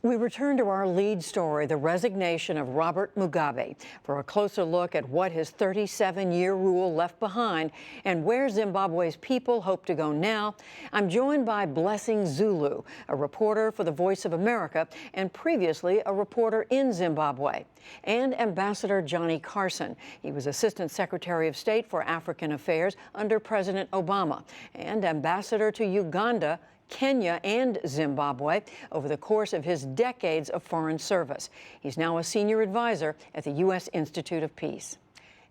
We return to our lead story, the resignation of Robert Mugabe, for a closer look at what his 37-year rule left behind and where Zimbabwe's people hope to go now. I'm joined by Blessing Zulu, a reporter for the Voice of America and previously a reporter in Zimbabwe, and Ambassador Johnny Carson. He was Assistant Secretary of State for African Affairs under President Obama and Ambassador to Uganda, Kenya, and Zimbabwe over the course of his decades of foreign service. He's now a senior advisor at the U.S. Institute of Peace.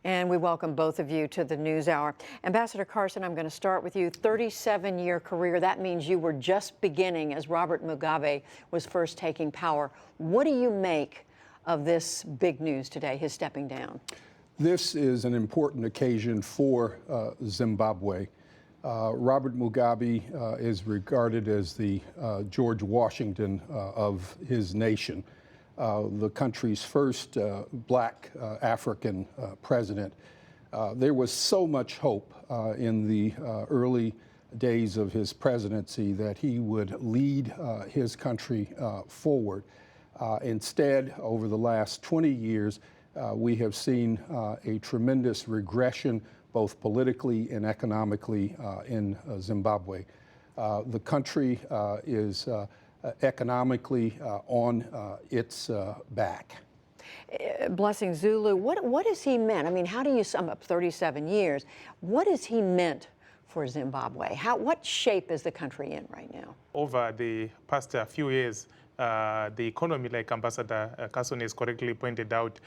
And we welcome both of you to the NewsHour. Ambassador Carson, I'm going to start with you. 37-year career. That means you were just beginning as Robert Mugabe was first taking power. What do you make of this big news today, his stepping down? This is an important occasion for Zimbabwe. Robert Mugabe is regarded as the George Washington of his nation, the country's first black African president. There was so much hope in the early days of his presidency that he would lead his country forward. Instead, over the last 20 years, we have seen a tremendous regression both politically and economically in Zimbabwe. The country is economically on its back. Blessing Zulu, what has he meant? I mean, how do you sum up 37 years? What has he meant for Zimbabwe? What shape is the country in right now? Over the past few years, the economy, like Ambassador Carson has correctly pointed out,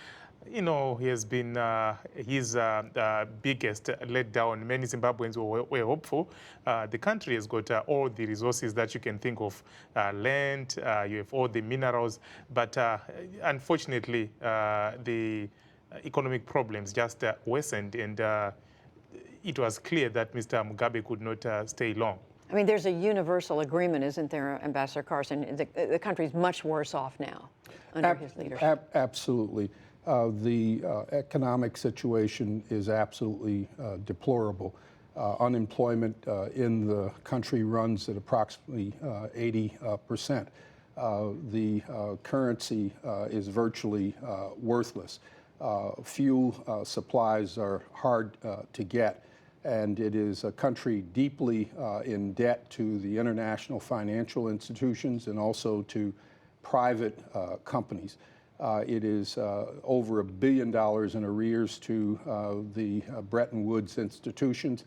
you know, he has been his biggest letdown. Many Zimbabweans were hopeful. The country has got all the resources that you can think of, land, you have all the minerals, but unfortunately, the economic problems just worsened, and it was clear that Mr. Mugabe could not stay long. I mean, there's a universal agreement, isn't there, Ambassador Carson? The country's much worse off now under his leadership. Absolutely. The economic situation is absolutely deplorable. Unemployment in the country runs at approximately 80%. The currency is virtually worthless. Fuel supplies are hard to get, and it is a country deeply in debt to the international financial institutions and also to private companies. It is over $1 billion in arrears to the Bretton Woods institutions.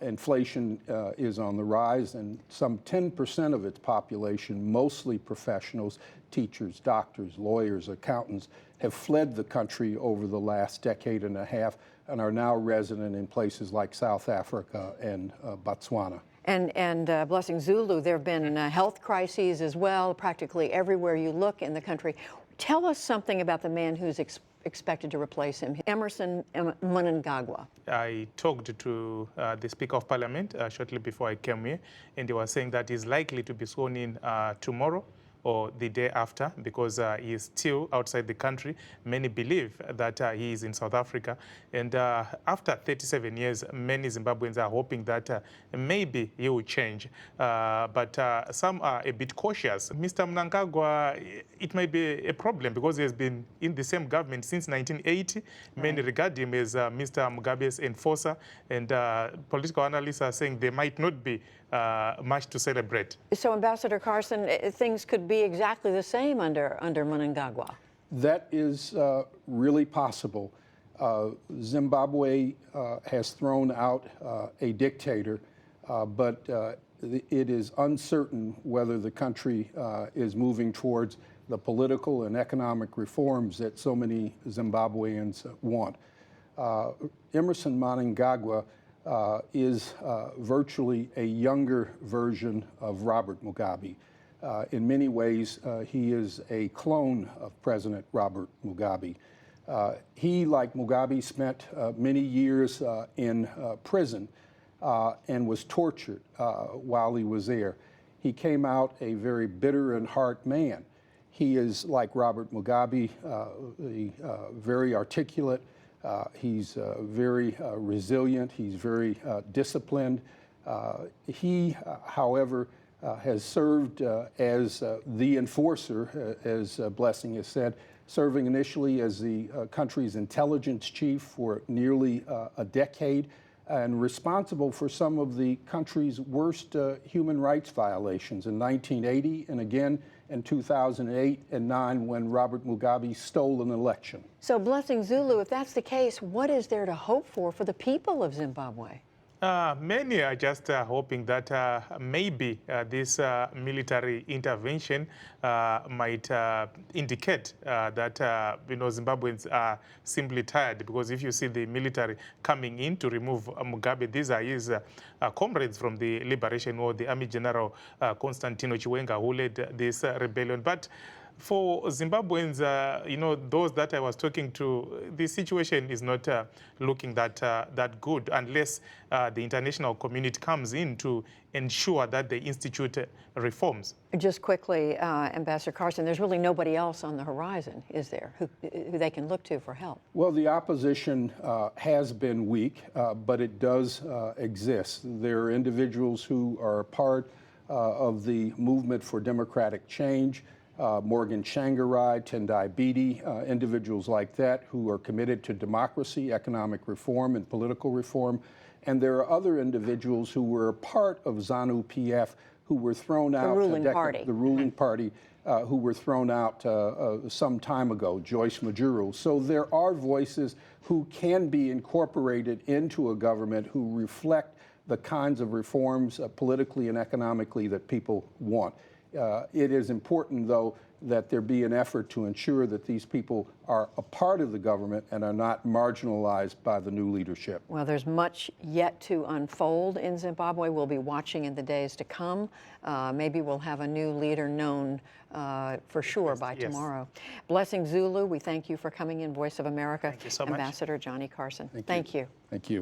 Inflation is on the rise, and some 10% of its population, mostly professionals, teachers, doctors, lawyers, accountants, have fled the country over the last decade and a half and are now resident in places like South Africa and Botswana. And Blessing Zulu, there have been health crises as well, practically everywhere you look in the country. Tell us something about the man who's expected to replace him, Emmerson Mnangagwa. I talked to the Speaker of Parliament shortly before I came here, and they were saying that he's likely to be sworn in tomorrow or the day after, because he is still outside the country. Many believe that he is in South Africa. And after 37 years, many Zimbabweans are hoping that maybe he will change. But some are a bit cautious. Mr. Mnangagwa, it might be a problem because he has been in the same government since 1980. Right. Many regard him as Mr. Mugabe's enforcer. And political analysts are saying there might not be much to celebrate. So, Ambassador Carson, things could be exactly the same under Mnangagwa. That is really possible. Zimbabwe has thrown out a dictator, but it is uncertain whether the country is moving towards the political and economic reforms that so many Zimbabweans want. Emmerson Mnangagwa is virtually a younger version of Robert Mugabe. In many ways, he is a clone of President Robert Mugabe. He, like Mugabe, spent many years in prison and was tortured while he was there. He came out a very bitter and hard man. He is, like Robert Mugabe, very articulate. He's very resilient. He's very disciplined. He, however, has served as the enforcer, as Blessing has said, serving initially as the country's intelligence chief for nearly a decade, and responsible for some of the country's worst human rights violations in 1980 and again in 2008 and 2009 when Robert Mugabe stole an election. So, Blessing Zulu, if that's the case, what is there to hope for the people of Zimbabwe? Many are just hoping that maybe this military intervention might indicate that Zimbabweans are simply tired, because if you see the military coming in to remove Mugabe, these are his comrades from the Liberation War, the Army General Constantino Chiwenga, who led this rebellion. But for Zimbabweans, those that I was talking to, the situation is not looking that good unless the international community comes in to ensure that they institute reforms. Just quickly, Ambassador Carson, there's really nobody else on the horizon, is there, who they can look to for help? Well, the opposition has been weak, but it does exist. There are individuals who are part of the movement for democratic change. Morgan Tsvangirai, Tendai Biti, individuals like that who are committed to democracy, economic reform, and political reform. And there are other individuals who were part of ZANU-PF who were thrown out. The ruling party. The ruling party, who were thrown out some time ago, Joyce Mujuru. So there are voices who can be incorporated into a government who reflect the kinds of reforms politically and economically that people want. It is important, though, that there be an effort to ensure that these people are a part of the government and are not marginalized by the new leadership. Well, there's much yet to unfold in Zimbabwe. We'll be watching in the days to come. Maybe we'll have a new leader known for sure by tomorrow. Blessing Zulu, we thank you for coming in. Voice of America. Thank you so much. Ambassador Johnny Carson. Thank you. Thank you.